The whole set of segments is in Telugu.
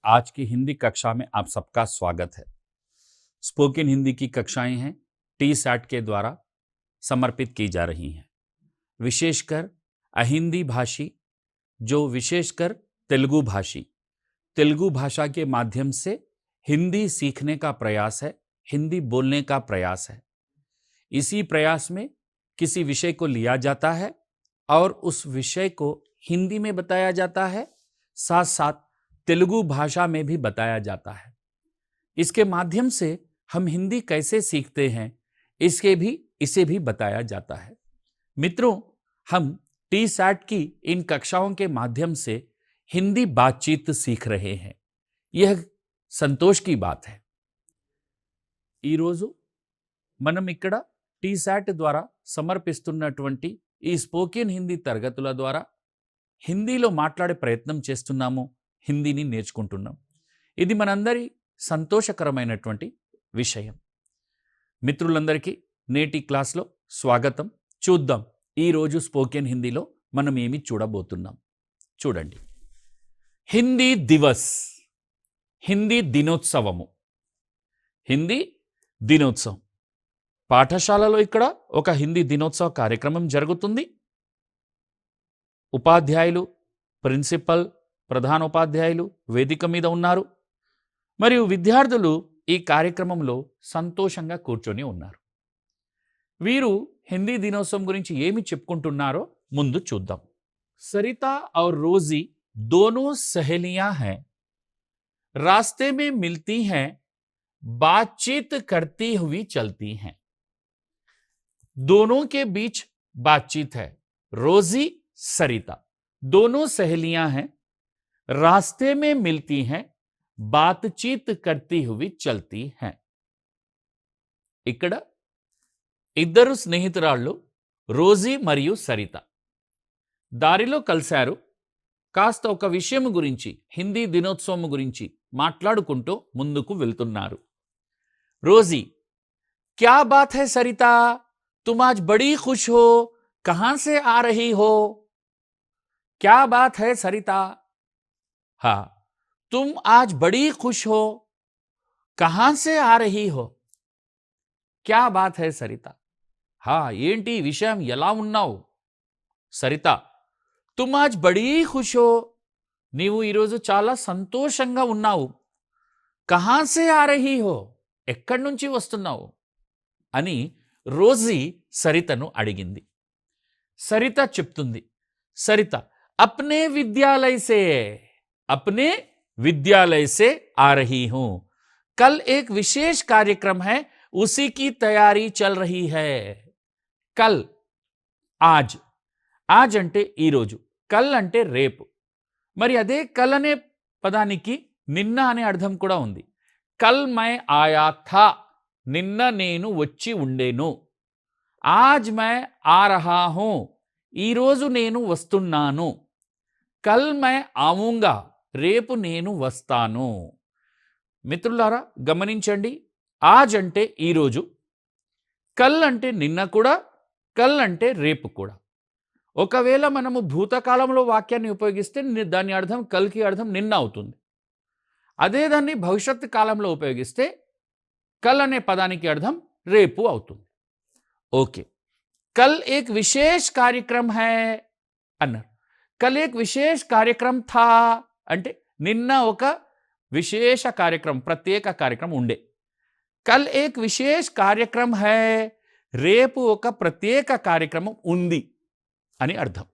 आज की हिंदी कक्षा में आप सबका स्वागत है। स्पोकन हिंदी की कक्षाएं हैं टी सैट के द्वारा समर्पित की जा रही हैं, विशेषकर अहिंदी भाषी जो विशेषकर तेलुगु भाषा के माध्यम से हिंदी सीखने का प्रयास है, हिंदी बोलने का प्रयास है। इसी प्रयास में किसी विषय को लिया जाता है और उस विषय को हिंदी में बताया जाता है, साथ साथ तेलुगु भाषा में भी बताया जाता है। इसके माध्यम से हम हिंदी कैसे सीखते हैं इसे भी बताया जाता है। मित्रों, हम टी सैट की इन कक्षाओं के माध्यम से हिंदी बातचीत सीख रहे हैं। यह संतोष की बात है। ఈ రోజు మనం ఇక్కడ టీ సైట్ ద్వారా సమర్పిస్తున్నటువంటి ఈ స్పోకెన్ హిందీ తరగతుల ద్వారా హిందీలో మాట్లాడే ప్రయత్నం చేస్తున్నాము, హిందీని నేర్చుకుంటున్నాం। ఇది మనందరి సంతోషకరమైనటువంటి విషయం। మిత్రులందరికీ నేటి క్లాస్లో స్వాగతం। చూద్దాం ఈ రోజు స్పోకెన్ హిందీలో మనం ఏమి చూడబోతున్నాం। చూడండి, హిందీ దివస్, హిందీ దినోత్సవము, హిందీ దినోత్సవం। పాఠశాలలో ఇక్కడ ఒక హిందీ దినోత్సవ కార్యక్రమం జరుగుతుంది। ఉపాధ్యాయులు, ప్రిన్సిపల్, ప్రధానోపాధ్యాయులు వేదిక మీద ఉన్నారు మరియు విద్యార్థులు ఈ కార్యక్రమంలో సంతోషంగా కూర్చొని ఉన్నారు। వీరు హిందీ దినోత్సవం గురించి ఏమి చెప్పుకుంటున్నారో ముందు చూద్దాం। सरिता और रोजी दोनों सहेलियां हैं, रास्ते में मिलती हैं, बातचीत करती हुई चलती हैं। दोनों के बीच बातचीत है। रोजी, सरिता दोनों सहेलियां हैं, रास्ते में मिलती हैं, बातचीत करती हुई चलती हैं। ఇక్కడ ఇద్దరు స్నేహితురాళ్ళు రోజీ మరియు సరిత దారిలో కలిశారు। కాస్త ఒక విషయం గురించి, హిందీ దినోత్సవం గురించి మాట్లాడుకుంటూ ముందుకు వెళ్తున్నారు। रोजी, क्या बात है सरिता, तुम आज बड़ी खुश हो, कहां से आ रही हो? क्या बात है सरिता, हाँ तुम आज बड़ी खुश हो, कहां से आ रही हो? क्या बात है सरिता, हाँ ఏంటి విషయం, ఎలా ఉన్నావు? సరిత, तुम आज बड़ी खुश हो, నీవు ఈరోజు చాలా సంతోషంగా ఉన్నావు। कहां से आ रही हो, ఎక్కడి నుంచి వస్తున్నావు అని రోజీ సరితను అడిగింది। సరిత చెప్తుంది, సరిత अपने विद्यालय से आ रही हूं, कल एक विशेष कार्यक्रम है, उसी की तैयारी चल रही है। कल, आज, आज అంటే ఈరోజు, కల్ అంటే రేపు, మరి అదే కల్ అనే పదానికి నిన్న అనే అర్థం కూడా ఉంది। కల్ మై ఆయా థా, నిన్న నేను వచ్చి ఉండేను। ఆజ్ మై ఆ రహా హూ, ఈరోజు నేను వస్తున్నాను। కల్ మై ఆవుంగా, రేపు నేను వస్తాను। మిత్రులారా గమనించండి, ఆజ్ అంటే ఈరోజు, కల్ అంటే నిన్న కూడా, కల్ అంటే రేపు కూడా। ఒకవేళ మనము భూతకాలంలో వాక్యాన్ని ఉపయోగిస్తే దాని అర్థం కల్కి అర్థం నిన్న అవుతుంది। అదే దాన్ని భవిష్యత్తు కాలంలో ఉపయోగిస్తే కల్ అనే పదానికి అర్థం రేపు అవుతుంది। ఓకే, కల్ ఏక్ విశేష్ కార్యక్రమ్ హై అన్నారు। కల్ ఏక్ విశేష్ కార్యక్రమ్ థా అంటే నిన్న ఒక విశేష కార్యక్రమం, ప్రత్యేక కార్యక్రమం ఉండే। కల్ ఏక్ విశేష్ కార్యక్రమ్ హై, రేపు ఒక ప్రత్యేక కార్యక్రమం ఉంది అని అర్థం।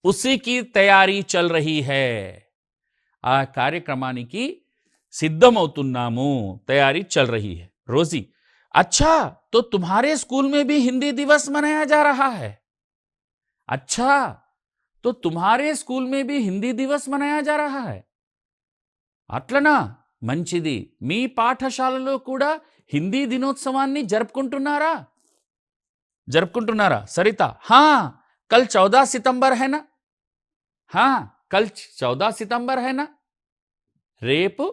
ఉసీకి తయారీ చల్ రహీ హై, ఆ కార్యక్రమానికి సిద్ధమవుతున్నాము, తయారీ చల్ రహీ హై। रोजी, अच्छा तो तुम्हारे स्कूल में भी हिंदी दिवस मनाया जा रहा है? अच्छा तो तुम्हारे स्कूल में भी हिंदी दिवस मनाया जा रहा है? అట్లనా, మంచిది, మీ పాఠశాలలో కూడా హిందీ దినోత్సవాన్ని జరుపుకుంటున్నారా? సరిత, हाँ कल 14 सितंबर है ना, हाँ कल 14 सितंबर है ना, రేపు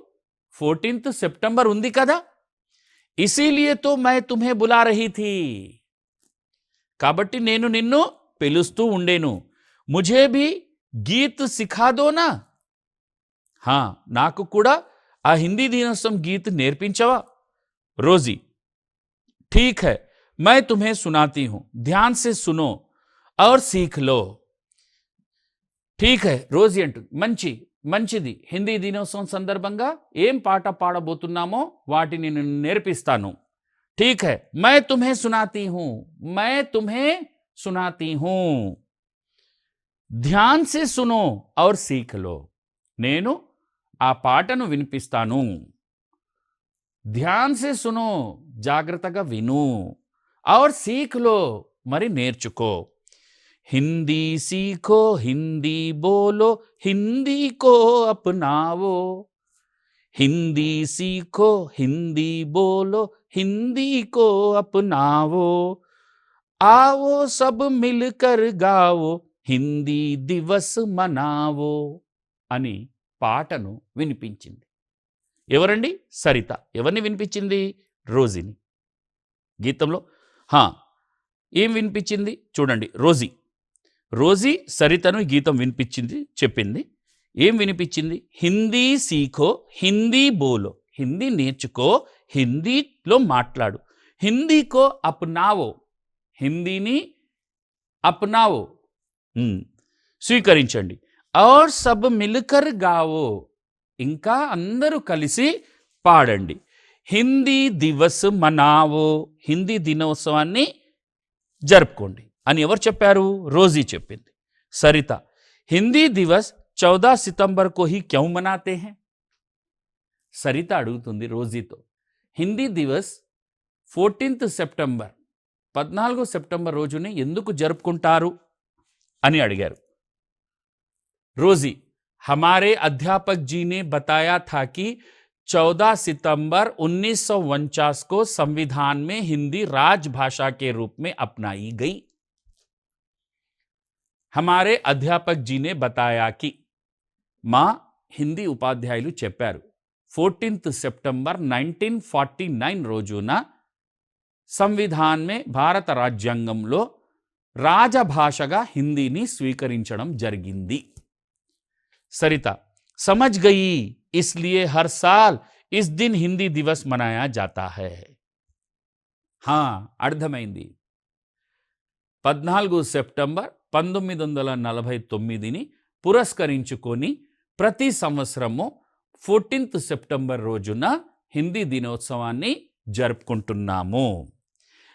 14th सितंबर ఉంది కదా, इसीलिए तो मैं तुम्हें बुला रही थी, కాబట్టి నేను నిన్ను పిలుస్తూ ఉండేను। मुझे भी गीत सिखा दो ना, నాకు కూడా ఆ హిందీ దినోత్సవం గీత్ నేర్పించవా? रोजी, ठीक है, मैं तुम्हें सुनाती हूं, ध्यान से सुनो और सीख लो. ठीक है రోజీ అంటుంది. మంచిది. హిందీ దినోత్సవం సందర్భంగా ఏం పాట పాడబోతున్నామో వాటిని నేను నేర్పిస్తాను. ठीक है, मैं तुम्हें सुनाती हूं, ध्यान से सुनो और सीख लो. నేను ఆ పాటను వినిపిస్తాను. ధ్యాన్ సే సునో, జాగ్రత్తగా విను. ఔర్ సీఖ్ లో, మరి నేర్చుకో. హిందీ సీఖో, హిందీ బోలో, హిందీ కో అప్నావో. హిందీ సీఖో, హిందీ బోలో, హిందీ కో అప్నావో. आओ सब मिलकर गाओ, హిందీ దివస్ మనావో అని పాటను వినిపించింది. ఎవరండి? సరిత. ఎవరిని వినిపించింది? రోజీని. గీతంలో ఏం వినిపించింది చూడండి. రోజీ సరితను గీతం వినిపించింది, చెప్పింది. ఏం వినిపించింది? హిందీ సీఖో, హిందీ బోలో, హిందీ నేర్చుకో, హిందీలో మాట్లాడు. హిందీకో అప్నావో, హిందీని అప్నావో, స్వీకరించండి. ఔర్ సబ్ మిల్కర్ గావో, ఇంకా అందరూ కలిసి పాడండి. హిందీ దివస్ మనావో, హిందీ దినోత్సవాన్ని జరుపుకోండి అని ఎవరు చెప్పారు? రోజీ చెప్పింది. సరిత, హిందీ దివస్ 14 సితంబర్ కో హీ క్యూ మనాతే హై? సరిత అడుగుతుంది రోజీతో, హిందీ దివస్ 14 సెప్టెంబర్, 14 సెప్టెంబర్ రోజుని ఎందుకు జరుపుకుంటారు అని అడిగారు. రోజీ, हमारे अध्यापक जी ने बताया था कि 14 सितंबर 1949 को संविधान में हिंदी राजभाषा के रूप में अपनाई गई. हमारे अध्यापक जी ने बताया कि మా హిందీ ఉపాధ్యాయులు చెప్పారు 14th సెప్టెంబర్ 1949 రోజున సంవిధాన్ మే, భారత రాజ్యాంగంలో రాజభాషగా హిందీని స్వీకరించడం జరిగింది. सरिता, समझ गई, इसलिए हर साल इस दिन हिंदी दिवस मनाया जाता है. అర్థమైంది. 14 సెప్టెంబర్ 1949ని పురస్కరించుకొని ప్రతి సంవత్సరము 14th సెప్టెంబర్ రోజున హిందీ దినోత్సవాన్ని జరుపుకుంటున్నాము.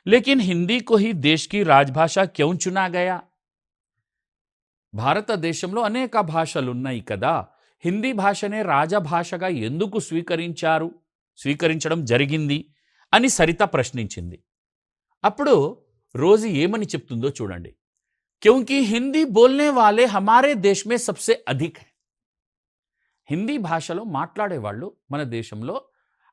लेकिन हिंदी को ही देश की राजभाषा क्यों चुना गया? భారతదేశంలో అనేక భాషలు ఉన్నాయి కదా, హిందీ భాషనే రాజభాషగా ఎందుకు స్వీకరించడం జరిగింది అని సరిత ప్రశ్నించింది. అప్పుడు రోజీ ఏమని చెప్తుందో చూడండి. క్యూంకి హిందీ బోల్నే వాలే హమారే దేశ్ మే సబ్సే అధిక్ హై. హిందీ భాషలో మాట్లాడేవాళ్ళు మన దేశంలో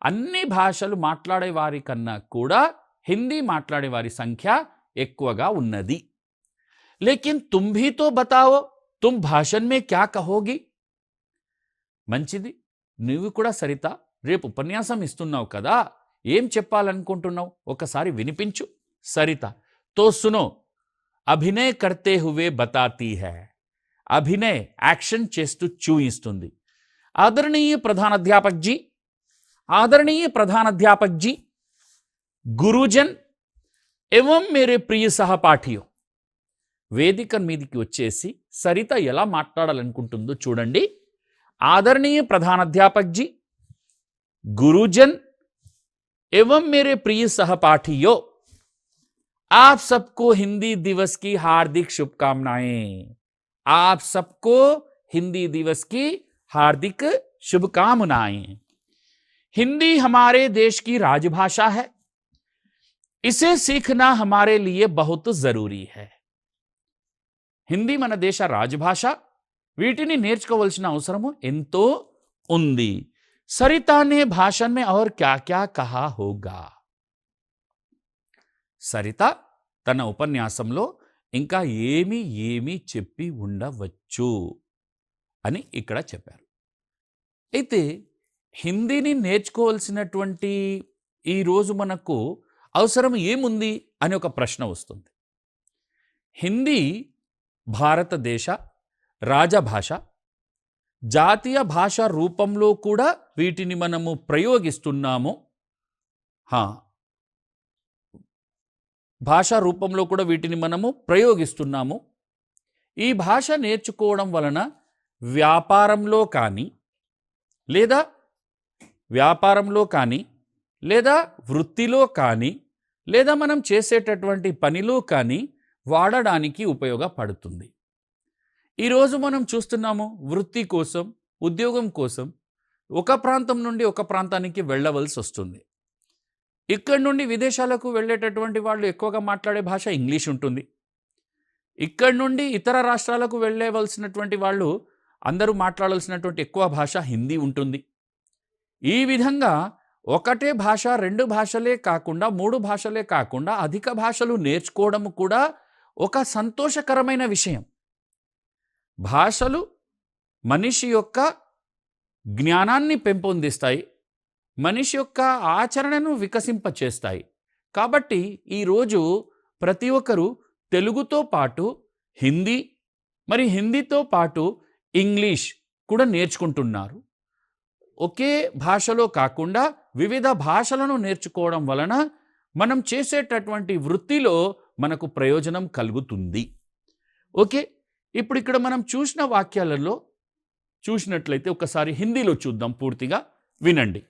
అన్ని భాషలు మాట్లాడే వారి కన్నా కూడా హిందీ మాట్లాడే వారి సంఖ్య ఎక్కువగా ఉన్నది. लेकिन तुम भी तो बताओ, तुम भाषण में क्या कहोगी? మంచిది, నువ్వు కూడా సరిత రేపు ఉపన్యాసం ఇస్తున్నావు కదా, ఏం చెప్పాలనుకుంటున్నావు ఒకసారి వినిపించు. సరిత, तो सुनो, అభినయ करते हुए बताती है. అభినయ యాక్షన్ చేస్తూ చూయిస్తుంది. ఆదరణీయ ప్రధానాధ్యాపక్ జీ, గురుజన్ एवं मेरे प्रिय सहपाठियों. వేదిక మీదికి వచ్చేసి సరిత ఎలా మాట్లాడాలనుకుంటుందో చూడండి. आदरणीय प्रधानाध्यापक जी, गुरुजन एवं मेरे प्रिय सहपाठियों, आप सबको हिंदी दिवस की हार्दिक शुभकामनाएं. आप सबको हिंदी दिवस की हार्दिक शुभकामनाएं. हिंदी हमारे देश की राजभाषा है, इसे सीखना हमारे लिए बहुत जरूरी है. హిందీ మన దేశ రాజభాష, వీటిని నేర్చుకోవాల్సిన అవసరము ఎంతో ఉంది. సరితా నే భాషణ్ మే ఔర్ క్యా క్యా కహా హోగా. సరిత తన ఉపన్యాసంలో ఇంకా ఏమి చెప్పి ఉండవచ్చు అని ఇక్కడ చెప్పారు. అయితే హిందీని నేర్చుకోవాల్సినటువంటి ఈరోజు మనకు అవసరం ఏముంది అని ఒక ప్రశ్న వస్తుంది. హిందీ భారతదేశ రాజభాష, జాతీయ భాష రూపంలో కూడా వీటిని మనము ప్రయోగిస్తున్నాము. భాషా రూపంలో కూడా వీటిని మనము ప్రయోగిస్తున్నాము. ఈ భాష నేర్చుకోవడం వలన వ్యాపారంలో కానీ లేదా వృత్తిలో కానీ లేదా మనం చేసేటటువంటి పనిలో కానీ వాడడానికి ఉపయోగపడుతుంది. ఈరోజు మనం చూస్తున్నాము, వృత్తి కోసం, ఉద్యోగం కోసం ఒక ప్రాంతం నుండి ఒక ప్రాంతానికి వెళ్ళవలసి వస్తుంది. ఇక్కడి నుండి విదేశాలకు వెళ్ళేటటువంటి వాళ్ళు ఎక్కువగా మాట్లాడే భాష ఇంగ్లీష్ ఉంటుంది. ఇక్కడి నుండి ఇతర రాష్ట్రాలకు వెళ్ళవలసినటువంటి వాళ్ళు అందరూ మాట్లాడాల్సినటువంటి ఎక్కువ భాష హిందీ ఉంటుంది. ఈ విధంగా ఒకటే భాష, 2 భాషలే కాకుండా 3 భాషలే కాకుండా అధిక భాషలు నేర్చుకోవడం కూడా ఒక సంతోషకరమైన విషయం. భాషలు మనిషి యొక్క జ్ఞానాన్ని పెంపొందిస్తాయి, మనిషి యొక్క ఆచరణను వికసింపచేస్తాయి. కాబట్టి ఈరోజు ప్రతి ఒక్కరూ తెలుగుతో పాటు హిందీ, మరి హిందీతో పాటు ఇంగ్లీష్ కూడా నేర్చుకుంటున్నారు. ఒకే భాషలో కాకుండా వివిధ భాషలను నేర్చుకోవడం వలన మనం చేసేటటువంటి వృత్తిలో మనకు ప్రయోజనం కలుగుతుంది. ఓకే, ఇప్పుడు ఇక్కడ మనం చూసిన వాక్యాలలో చూసినట్లయితే ఒకసారి హిందీలో చూద్దాం. పూర్తిగా వినండి.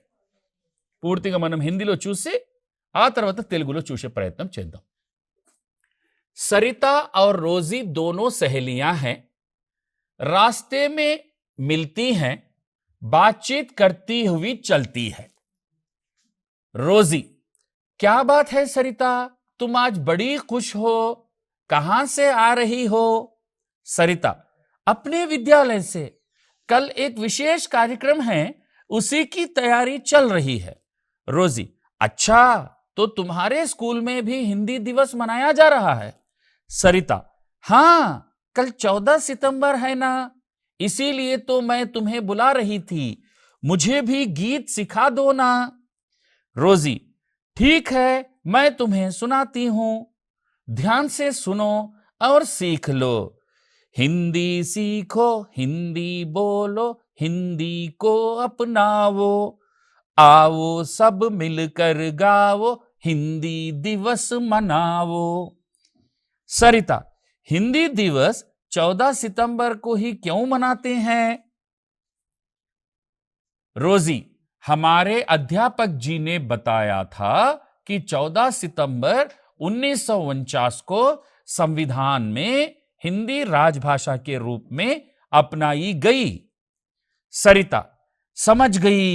పూర్తిగా మనం హిందీలో చూసి ఆ తర్వాత తెలుగులో చూసే ప్రయత్నం చేద్దాం. सरिता और रोजी दोनों सहेलियां हैं, रास्ते में मिलती हैं, बातचीत करती हुई चलती है. रोजी: क्या बात है सरिता, तुम आज बड़ी खुश हो, कहां से आ रही हो? सरिता: अपने विद्यालय से, कल एक विशेष कार्यक्रम है, उसी की तैयारी चल रही है. रोजी: अच्छा, तो तुम्हारे स्कूल में भी हिंदी दिवस मनाया जा रहा है? सरिता: हाँ, कल 14 सितंबर है ना, इसीलिए तो मैं तुम्हें बुला रही थी, मुझे भी गीत सिखा दो ना. रोजी: ठीक है, मैं तुम्हें सुनाती हूं, ध्यान से सुनो और सीख लो. हिंदी सीखो, हिंदी बोलो, हिंदी को अपनाओ, आओ सब मिलकर गाओ, हिंदी दिवस मनाओ. सरिता: हिंदी दिवस 14 सितंबर को ही क्यों मनाते हैं? रोजी: हमारे अध्यापक जी ने बताया था कि 14 सितंबर 1949 को संविधान में हिंदी राजभाषा के रूप में अपनाई गई. सरिता: समझ गई,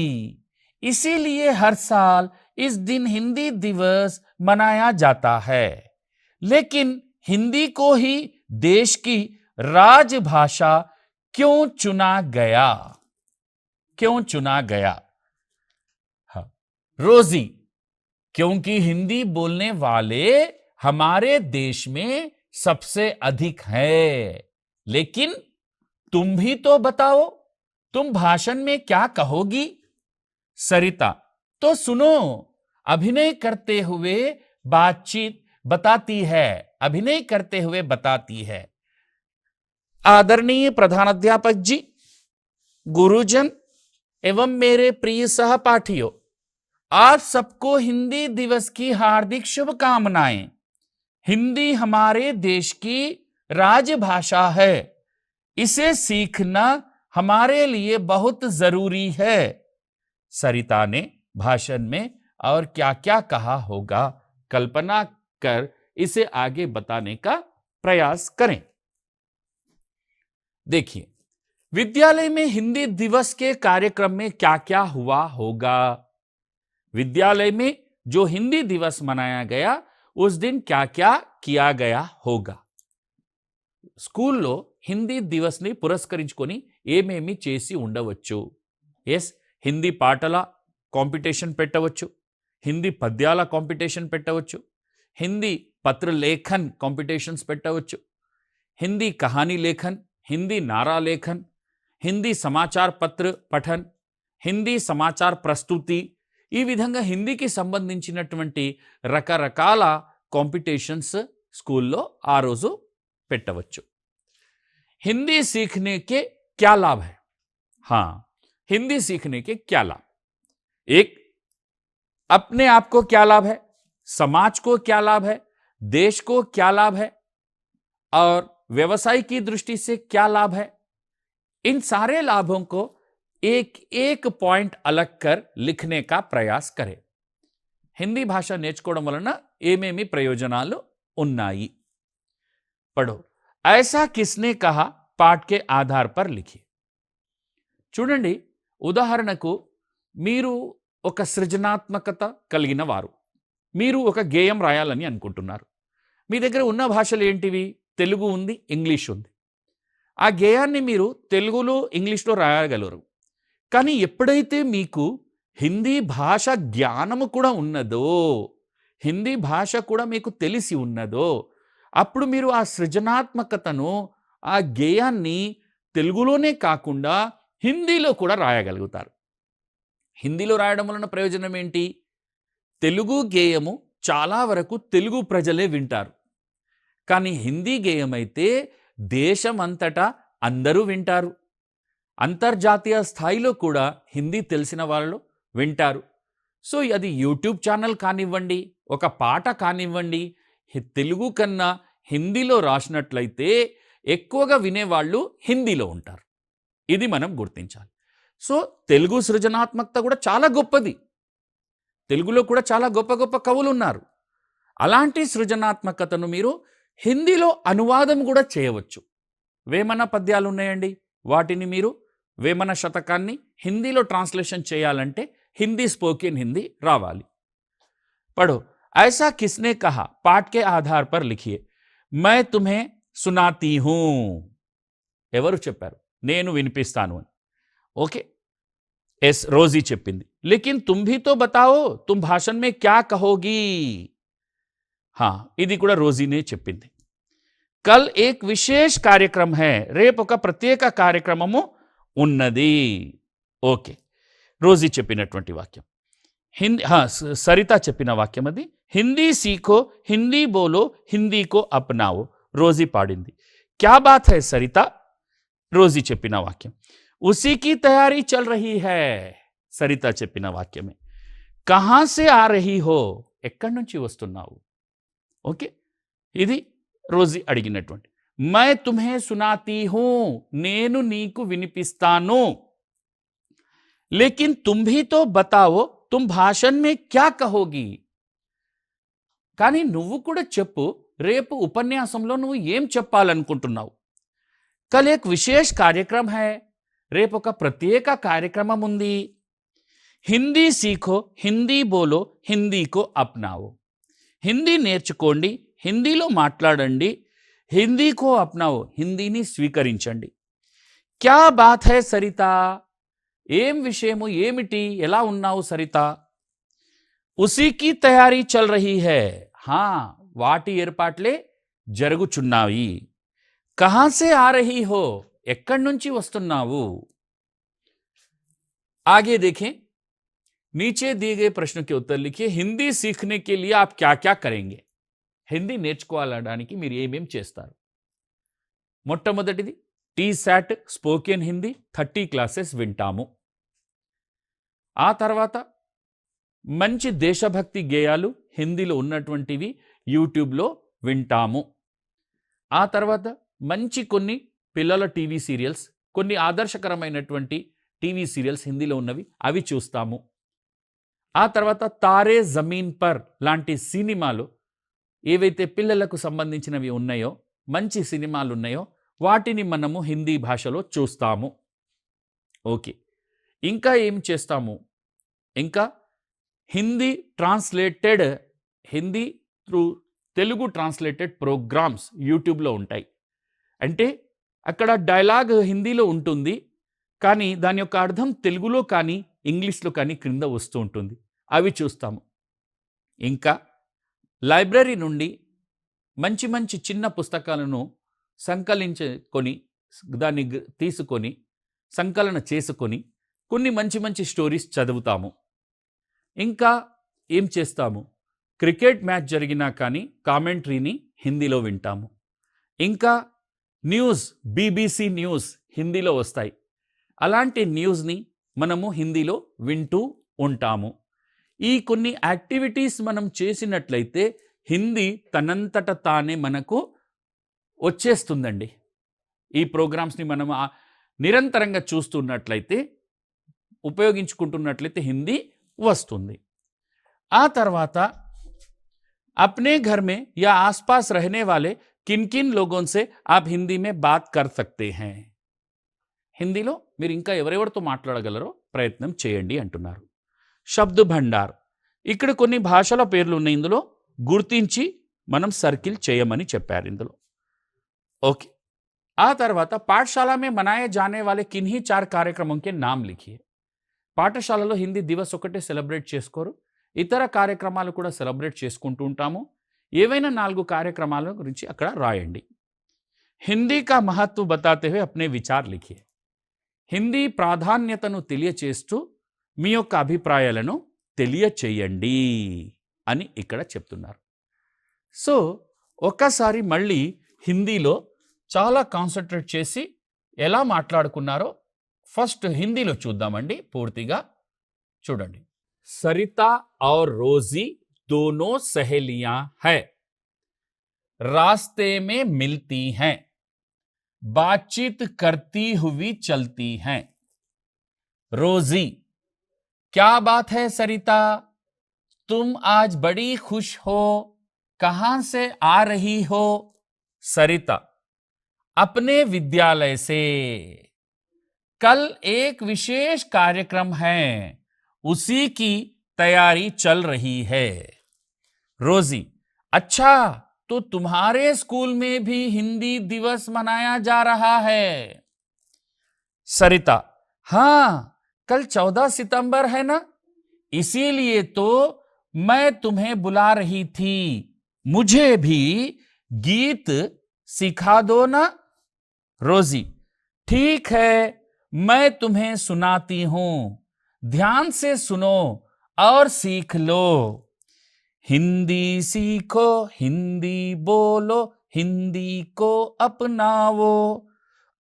इसीलिए हर साल इस दिन हिंदी दिवस मनाया जाता है. लेकिन हिंदी को ही देश की राजभाषा क्यों चुना गया? हाँ. रोजी: क्योंकि हिंदी बोलने वाले हमारे देश में सबसे अधिक है. लेकिन तुम भी तो बताओ, तुम भाषण में क्या कहोगी? सरिता: तो सुनो, अभिनय करते हुए बताती है. आदरणीय प्रधानाध्यापक जी, गुरुजन एवं मेरे प्रिय सहपाठियों, आप सबको हिंदी दिवस की हार्दिक शुभकामनाएं. हिंदी हमारे देश की राजभाषा है, इसे सीखना हमारे लिए बहुत जरूरी है. सरिता ने भाषण में और क्या क्या कहा होगा, कल्पना कर इसे आगे बताने का प्रयास करें. देखिए, विद्यालय में हिंदी दिवस के कार्यक्रम में क्या क्या हुआ होगा. विद्यालय में जो हिंदी दिवस मनाया गया उस दिन क्या क्या किया गया होगा. స్కూల్లో హిందీ దివస్ని పురస్కరించుకొని ఏమేమి చేసి ఉండవచ్చు. హిందీ పాటల కాంపిటీషన్ పెట్టవచ్చు, హిందీ పద్యాల కాంపిటీషన్ పెట్టవచ్చు, హిందీ పత్ర లేఖన్ కాంపిటీషన్స్ పెట్టవచ్చు, హిందీ కహానీ లేఖన్, హిందీ నారా లేఖన్, హిందీ సమాచార పత్ర పఠన్, హిందీ సమాచార ప్రస్తుతి. ఈ విధంగా హిందీకి సంబంధించినటువంటి రకరకాల కాంపిటీషన్స్ స్కూల్లో ఆ రోజు పెట్టవచ్చు. हिंदी सीखने के क्या लाभ है? हाँ, हिंदी सीखने के क्या लाभ? एक, अपने आप को क्या लाभ है, समाज को क्या लाभ है, देश को क्या लाभ है और व्यवसाय की दृष्टि से क्या लाभ है, इन सारे लाभों को एक एक पॉइंट अलग कर लिखने का प्रयास करें. హిందీ భాష నేర్చుకోవడం వలన ఏమేమి ప్రయోజనాలు ఉన్నాయి పढ़ो. ऐसा किसने कहा पाठ के आधार पर लिखिए. చూడండి, ఉదాహరణకు మీరు ఒక సృజనాత్మకత కలిగిన వారు, మీరు ఒక గేయం రాయాలని అనుకుంటున్నారు. మీ దగ్గర ఉన్న భాషలు ఏంటివి? తెలుగు ఉంది, ఇంగ్లీష్ ఉంది. ఆ గేయాన్ని మీరు తెలుగులో ఇంగ్లీష్లో రాయగలరు. కానీ ఎప్పుడైతే మీకు హిందీ భాష జ్ఞానము కూడా ఉన్నదో, హిందీ భాష కూడా మీకు తెలిసి ఉన్నదో, అప్పుడు మీరు ఆ సృజనాత్మకతను, ఆ గేయాన్ని తెలుగులోనే కాకుండా హిందీలో కూడా రాయగలుగుతారు. హిందీలో రాయడం వలన ప్రయోజనం ఏంటి? తెలుగు గేయము చాలా వరకు తెలుగు ప్రజలే వింటారు. కానీ హిందీ గేయం అయితే దేశమంతటా అందరూ వింటారు. అంతర్జాతీయ స్థాయిలో కూడా హిందీ తెలిసిన వాళ్ళు వింటారు. సో అది యూట్యూబ్ ఛానల్ కానివ్వండి, ఒక పాట కానివ్వండి, తెలుగు కన్నా హిందీలో రాసినట్లయితే ఎక్కువగా వినేవాళ్ళు హిందీలో ఉంటారు. ఇది మనం గుర్తించాలి. సో తెలుగు సృజనాత్మకత కూడా చాలా గొప్పది. తెలుగులో కూడా చాలా గొప్ప గొప్ప కవులు ఉన్నారు. అలాంటి సృజనాత్మకతను మీరు హిందీలో అనువాదం కూడా చేయవచ్చు. వేమన పద్యాలు ఉన్నాయండి, వాటిని మీరు వేమన శతకాన్ని హిందీలో ట్రాన్స్లేషన్ చేయాలంటే హిందీ స్పోకెన్ హిందీ రావాలి. पढ़ो. ऐसा किसने कहा पाठ के आधार पर लिखिए. मैं तुम्हें सुनाती हूं. ఎవరు చెప్పారు? నేను వినిపిస్తాను అని. ఓకే, ఎస్ రోజీ చెప్పింది. లేకిన్ తుమ్ భీ తో బతాओ తుమ్ భాషణ్ మే క్యా కహోగి. హా, ఇది కూడా రోజీనే చెప్పింది. కల్ ఏక్ విశేష్ కార్యక్రమ హై. రేపు ఒక ప్రత్యేక కార్యక్రమము ఉన్నది. ఓకే, రోజీ చెప్పినటువంటి వాక్యం. హిందీ, సరిత చెప్పిన వాక్యం అది. హిందీ సీఖో, హిందీ బోలో, హిందీ కో అప్నావో. రోజీ పాడింది. క్యా బాత్ హై సరిత? రోజీ చెప్పిన వాక్యం. ఉసీ కి తయారీ చల్ రహీ హై. సరిత చెప్పిన వాక్యమే. కహా సే ఆ రహీ హో? ఎక్కడి నుంచి వస్తున్నావు? ఓకే, ఇది రోజీ అడిగినటువంటి. మై తుమ్హే సునాతీ హూ. నేను నీకు వినిపిస్తాను. లేకిన్ తుమ్ భీ తో బతావో తుమ్ భాషణ్ మే క్యా కహోగి. కానీ నువ్వు కూడా చెప్పు, రేపు ఉపన్యాసంలో నువ్వు ఏం చెప్పాలనుకుంటున్నావు? కల్ ఏక్ విశేష్ కార్యక్రమ హై. రేపు ఒక ప్రత్యేక కార్యక్రమం ఉంది. హిందీ సీఖో, హిందీ బోలో, హిందీ కో అప్నావో. హిందీ నేర్చుకోండి, హిందీలో మాట్లాడండి, హిందీ కో అప్నావో, హిందీని స్వీకరించండి. క్యా బాత్ హై సరిత? ఏం విషయము, ఏమిటి, ఎలా ఉన్నావు సరిత? ఉసీకి తయారీ చల్ రహీ హై. హా, వాటి ఏర్పాట్లే జరుగుచున్నాయి. కహా సే ఆ రహీ హో? ఎక్కడి నుంచి వస్తున్నావు? आगे देखें, नीचे दिए गए प्रश्न के उत्तर लिखिए. हिंदी सीखने के लिए आप क्या क्या करेंगे? హిందీ నేర్చుకోవాలడానికి మీరు ఏమేం చేస్తారు? మొట్టమొదటిది, టీశాట్ స్పోకెన్ హిందీ 30 క్లాసెస్ వింటాము. ఆ తర్వాత మంచి దేశభక్తి గేయాలు హిందీలో ఉన్నటువంటివి యూట్యూబ్లో వింటాము. ఆ తర్వాత మంచి కొన్ని పిల్లల టీవీ సీరియల్స్, కొన్ని ఆదర్శకరమైనటువంటి టీవీ సీరియల్స్ హిందీలో ఉన్నవి, అవి చూస్తాము. ఆ తర్వాత తారే జమీన్ పర్ లాంటి సినిమాలు, ఏవైతే పిల్లలకు సంబంధించినవి ఉన్నాయో, మంచి సినిమాలు ఉన్నాయో, వాటిని మనము హిందీ భాషలో చూస్తాము. ఓకే, ఇంకా ఏం చేస్తాము? ఇంకా Hindi translated, Hindi through Telugu translated programs యూట్యూబ్లో ఉంటాయి. అంటే అక్కడ డైలాగ్ హిందీలో ఉంటుంది, కానీ దాని యొక్క అర్థం తెలుగులో కానీ ఇంగ్లీష్లో కానీ క్రింద వస్తూ ఉంటుంది. అవి చూస్తాము. ఇంకా లైబ్రరీ నుండి మంచి మంచి చిన్న పుస్తకాలను సంకలించుకొని, దాన్ని తీసుకొని సంకలన చేసుకొని కొన్ని మంచి మంచి స్టోరీస్ చదువుతాము. ఇంకా ఏం చేస్తాము? క్రికెట్ మ్యాచ్ జరిగినా కానీ కామెంటరీని హిందీలో వింటాము. ఇంకా న్యూస్, బీబీసీ న్యూస్ హిందీలో వస్తాయి, అలాంటి న్యూస్ని మనము హిందీలో వింటూ ఉంటాము. ఈ కొన్ని యాక్టివిటీస్ మనం చేసినట్లయితే హిందీ తనంతట తానే మనకు వచ్చేస్తుందండి. ఈ ప్రోగ్రామ్స్ని మనం నిరంతరంగా చూస్తున్నట్లయితే, ఉపయోగించుకుంటున్నట్లయితే హిందీ వస్తుంది. ఆ తర్వాత अपने घर में या आसपास रहने वाले किन किन लोगों से आप हिंदी में बात कर सकते हैं. హిందీలో మీరు ఇంకా ఎవరెవరితో మాట్లాడగలరో ప్రయత్నం చేయండి అంటున్నారు. శబ్ద భండార్, ఇక్కడ కొన్ని భాషల పేర్లు ఉన్నాయి, ఇందులో గుర్తించి మనం సర్కిల్ చేయమని చెప్పారు ఇందులో. ఓకే. ఆ తర్వాత పాఠశాల में मनाए जाने वाले किन्हीं 4 कार्यक्रमों के नाम लिखिए. పాఠశాలలో హిందీ దివస్ ఒకటే సెలబ్రేట్ చేసుకోరు, ఇతర కార్యక్రమాలు కూడా సెలబ్రేట్ చేసుకుంటూ ఉంటాము. ఏవైనా 4 కార్యక్రమాల గురించి అక్కడ రాయండి. హిందీ కా మహత్వ బతాతే హుए अपने विचार लिखिए. హిందీ ప్రాధాన్యతను తెలియచేస్తూ మీ యొక్క అభిప్రాయాలను తెలియచేయండి అని ఇక్కడ చెప్తున్నారు. సో ఒక్కసారి మళ్ళీ హిందీలో చాలా కాన్సన్ట్రేట్ చేసి ఎలా మాట్లాడుకున్నారో ఫస్ట్ హిందీలో చూద్దామండి. పూర్తిగా చూడండి. सरिता और रोजी दोनों सहेलियां हैं, रास्ते में मिलती हैं, बातचीत करती हुई चलती हैं. रोजी, क्या बात है सरिता, तुम आज बड़ी खुश हो, कहां से आ रही हो. सरिता, अपने विद्यालय से. कल एक विशेष कार्यक्रम है, उसी की तैयारी चल रही है. रोजी, अच्छा, तो तुम्हारे स्कूल में भी हिंदी दिवस मनाया जा रहा है. सरिता, हां, कल 14 सितंबर है ना, इसीलिए तो मैं तुम्हें बुला रही थी. मुझे भी गीत सिखा दो ना. रोजी, ठीक है, मैं तुम्हें सुनाती हूं, ध्यान से सुनो और सीख लो. हिंदी सीखो, हिंदी बोलो, हिंदी को अपनाओ,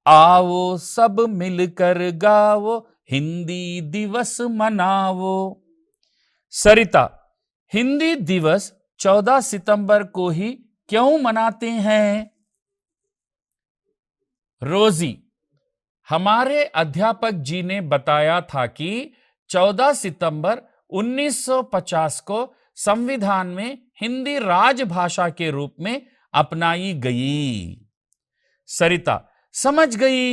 आओ सब मिलकर गाओ, हिंदी दिवस मनाओ. सरिता, हिंदी दिवस 14 सितंबर को ही क्यों मनाते हैं. रोजी, हमारे अध्यापक जी ने बताया था कि 14 सितंबर 1950 को संविधान में हिंदी राजभाषा के रूप में अपनाई गई. सरिता, समझ गई,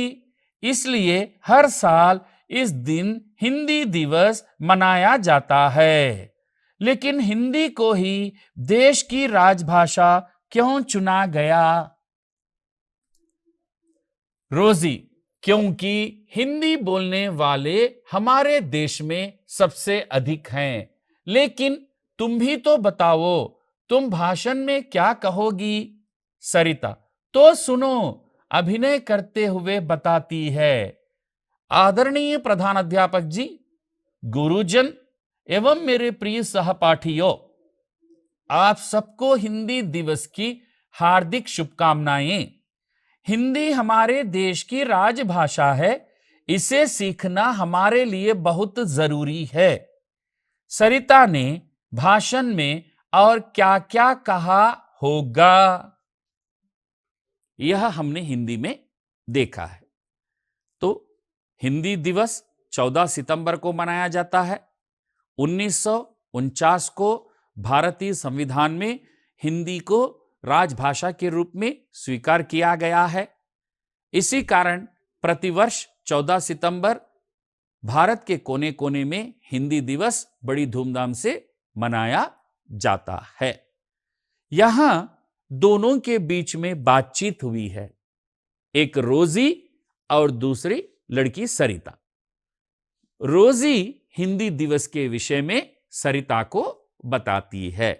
इसलिए हर साल इस दिन हिंदी दिवस मनाया जाता है. लेकिन हिंदी को ही देश की राजभाषा क्यों चुना गया. रोजी, क्योंकि हिंदी बोलने वाले हमारे देश में सबसे अधिक हैं. लेकिन तुम भी तो बताओ, तुम भाषण में क्या कहोगी. सरिता, तो सुनो, अभिनय करते हुए बताती है. आदरणीय प्रधानाध्यापक जी, गुरुजन एवं मेरे प्रिय सहपाठियों, आप सबको हिंदी दिवस की हार्दिक शुभकामनाएं. हिंदी हमारे देश की राजभाषा है, इसे सीखना हमारे लिए बहुत जरूरी है. सरिता ने भाषण में और क्या क्या कहा होगा, यह हमने हिंदी में देखा है. तो हिंदी दिवस 14 सितंबर को मनाया जाता है. 1949 को भारतीय संविधान में हिंदी को राजभाषा के रूप में स्वीकार किया गया है. इसी कारण प्रतिवर्ष 14 सितंबर भारत के कोने कोने में हिंदी दिवस बड़ी धूमधाम से मनाया जाता है. यहां दोनों के बीच में बातचीत हुई है, एक रोजी और दूसरी लड़की सरिता. रोजी हिंदी दिवस के विषय में सरिता को बताती है.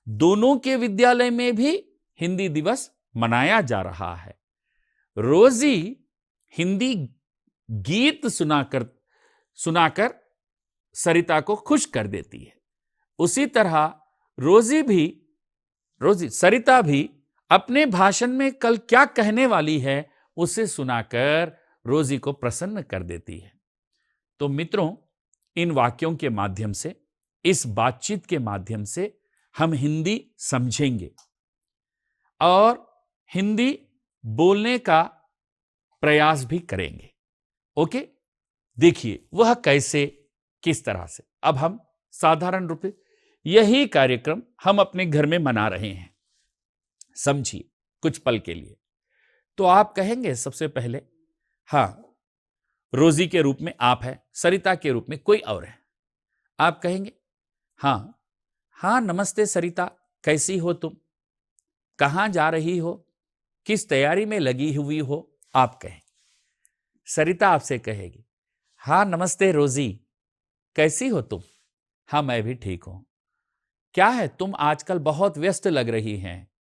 दोनों के विद्यालय में भी हिंदी दिवस मनाया जा रहा है. रोजी हिंदी गीत सुनाकर सरिता को खुश कर देती है. उसी तरह सरिता भी अपने भाषण में कल क्या कहने वाली है उसे सुनाकर रोजी को प्रसन्न कर देती है। तो मित्रों, इन वाक्यों के माध्यम से, इस बातचीत के माध्यम से हम हिंदी समझेंगे और हिंदी बोलने का प्रयास भी करेंगे। ओके, देखिए वह कैसे, किस तरह से। अब हम साधारण रूप से यही कार्यक्रम हम अपने घर में मना रहे हैं, समझिए कुछ पल के लिए। तो आप कहेंगे सबसे पहले, हाँ, रोजी के रूप में आप है, सरिता के रूप में कोई और है। आप कहेंगे, हाँ हाँ नमस्ते सरिता, कैसी हो तुम, कहां जा रही हो, किस तैयारी में लगी हुई हो। आप कहें, सरिता आपसे कहेगी, हाँ नमस्ते रोजी, कैसी हो तुम। हाँ मैं भी ठीक हूं। क्या है, तुम आजकल बहुत व्यस्त लग रही हैं।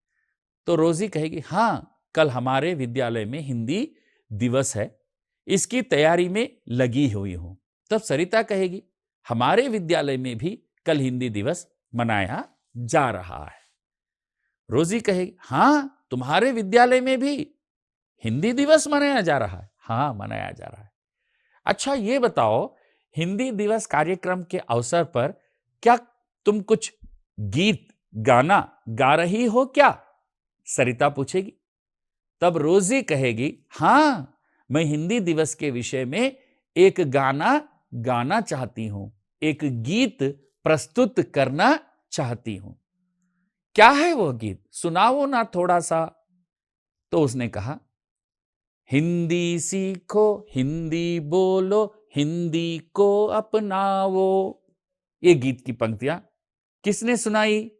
तो रोजी कहेगी, हाँ कल हमारे विद्यालय में हिंदी दिवस है, इसकी तैयारी में लगी हुई हूं। तब सरिता कहेगी, हमारे विद्यालय में भी कल हिंदी दिवस मनाया जा रहा है। रोजी कहेगी, हाँ तुम्हारे विद्यालय में भी हिंदी दिवस मनाया जा रहा है। हाँ मनाया जा रहा है। अच्छा ये बताओ, हिंदी दिवस कार्यक्रम के अवसर पर क्या तुम कुछ गीत गाना गा रही हो क्या, सरिता पूछेगी। तब रोजी कहेगी, हाँ मैं हिंदी दिवस के विषय में एक गाना गाना चाहती हूं, एक गीत प्रस्तुत करना चाहती हूं। क्या है वो गीत, सुनाओ ना थोड़ा सा। तो उसने कहा, हिंदी सीखो, हिंदी बोलो, हिंदी को अपनाओ। ये गीत की पंक्तियां किसने सुनाई?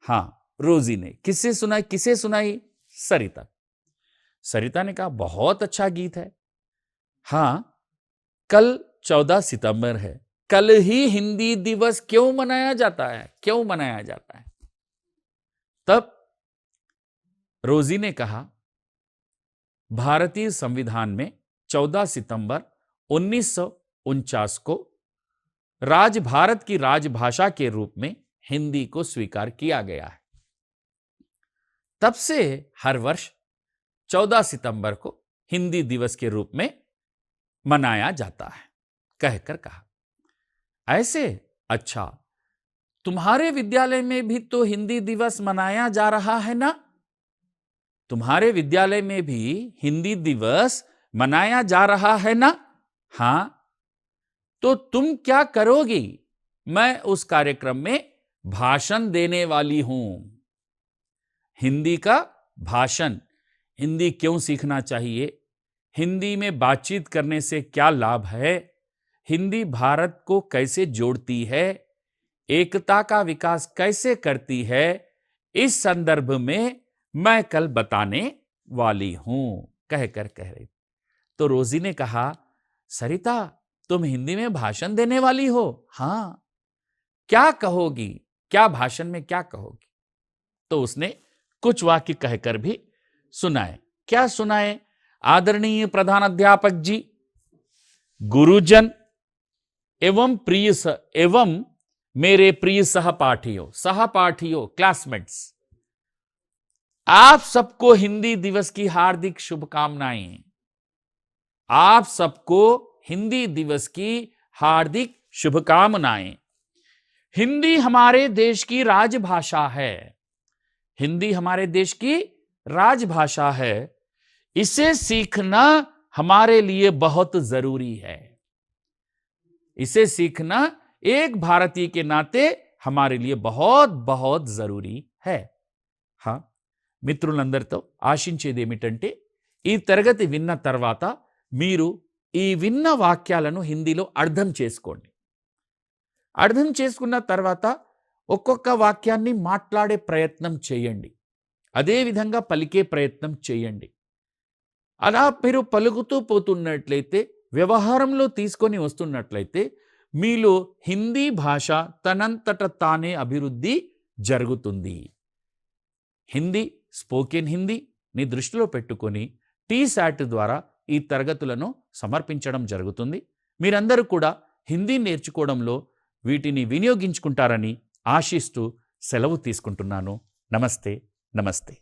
हां रोजी ने। किससे सुनाई, किसे सुनाई? सरिता। सरिता ने कहा, बहुत अच्छा गीत है। हां, कल 14 सितंबर है, कल ही हिंदी दिवस क्यों मनाया जाता है, क्यों मनाया जाता है? तब रोजी ने कहा, भारतीय संविधान में 14 सितंबर 1949 को भारत की राजभाषा के रूप में हिंदी को स्वीकार किया गया है। तब से हर वर्ष 14 सितंबर को हिंदी दिवस के रूप में मनाया जाता है, कहकर कहा। ऐसे? अच्छा, तुम्हारे विद्यालय में भी तो हिंदी दिवस मनाया जा रहा है ना? तुम्हारे विद्यालय में भी हिंदी दिवस मनाया जा रहा है ना? हां। तो तुम क्या करोगी? मैं उस कार्यक्रम में भाषण देने वाली हूं। हिंदी का भाषण। हिंदी क्यों सीखना चाहिए? हिंदी में बातचीत करने से क्या लाभ है? हिंदी भारत को कैसे जोड़ती है? एकता का विकास कैसे करती है? इस संदर्भ में मैं कल बताने वाली हूं, कहकर कह रही। तो रोजी ने कहा, सरिता तुम हिंदी में भाषण देने वाली हो? हां। क्या कहोगी? क्या भाषण में क्या कहोगी? तो उसने कुछ वाक्य कहकर भी सुनाए। क्या सुनाए? आदरणीय प्रधान अध्यापक जी, गुरुजन एवं मेरे प्रिय सहपाठियों क्लासमेट्स, आप सबको हिंदी दिवस की हार्दिक शुभकामनाएं। आप सबको हिंदी दिवस की हार्दिक शुभकामनाएं। हिंदी हमारे देश की राजभाषा है। हिंदी हमारे देश की राजभाषा है। इसे सीखना हमारे लिए बहुत जरूरी है। इसे सीखना एक भारतीय के नाते हमारे लिए बहुत बहुत जरूरी है। हाँ, మిత్రులందరితో ఆశించేది ఏమిటంటే, ఈ తరగతి విన్న తర్వాత మీరు ఈ విన్న వాక్యాలను హిందీలో అర్థం చేసుకోండి. అర్థం చేసుకున్న తర్వాత ఒక్కొక్క వాక్యాన్ని మాట్లాడే ప్రయత్నం చేయండి. అదే విధంగా పలికే ప్రయత్నం చేయండి. అలా మీరు పలుకుతూ పోతున్నట్లయితే, వ్యవహారంలో తీసుకొని వస్తున్నట్లయితే మీలో హిందీ భాష తనంతట తానే అభివృద్ధి జరుగుతుంది. హిందీ, స్పోకెన్ హిందీ ని దృష్టిలో పెట్టుకొని టీశాట్ ద్వారా ఈ తరగతులను సమర్పించడం జరుగుతుంది. మీరందరూ కూడా హిందీ నేర్చుకోవడంలో వీటిని వినియోగించుకుంటారని ఆశిస్తూ సెలవు తీసుకుంటున్నాను. నమస్తే, నమస్తే.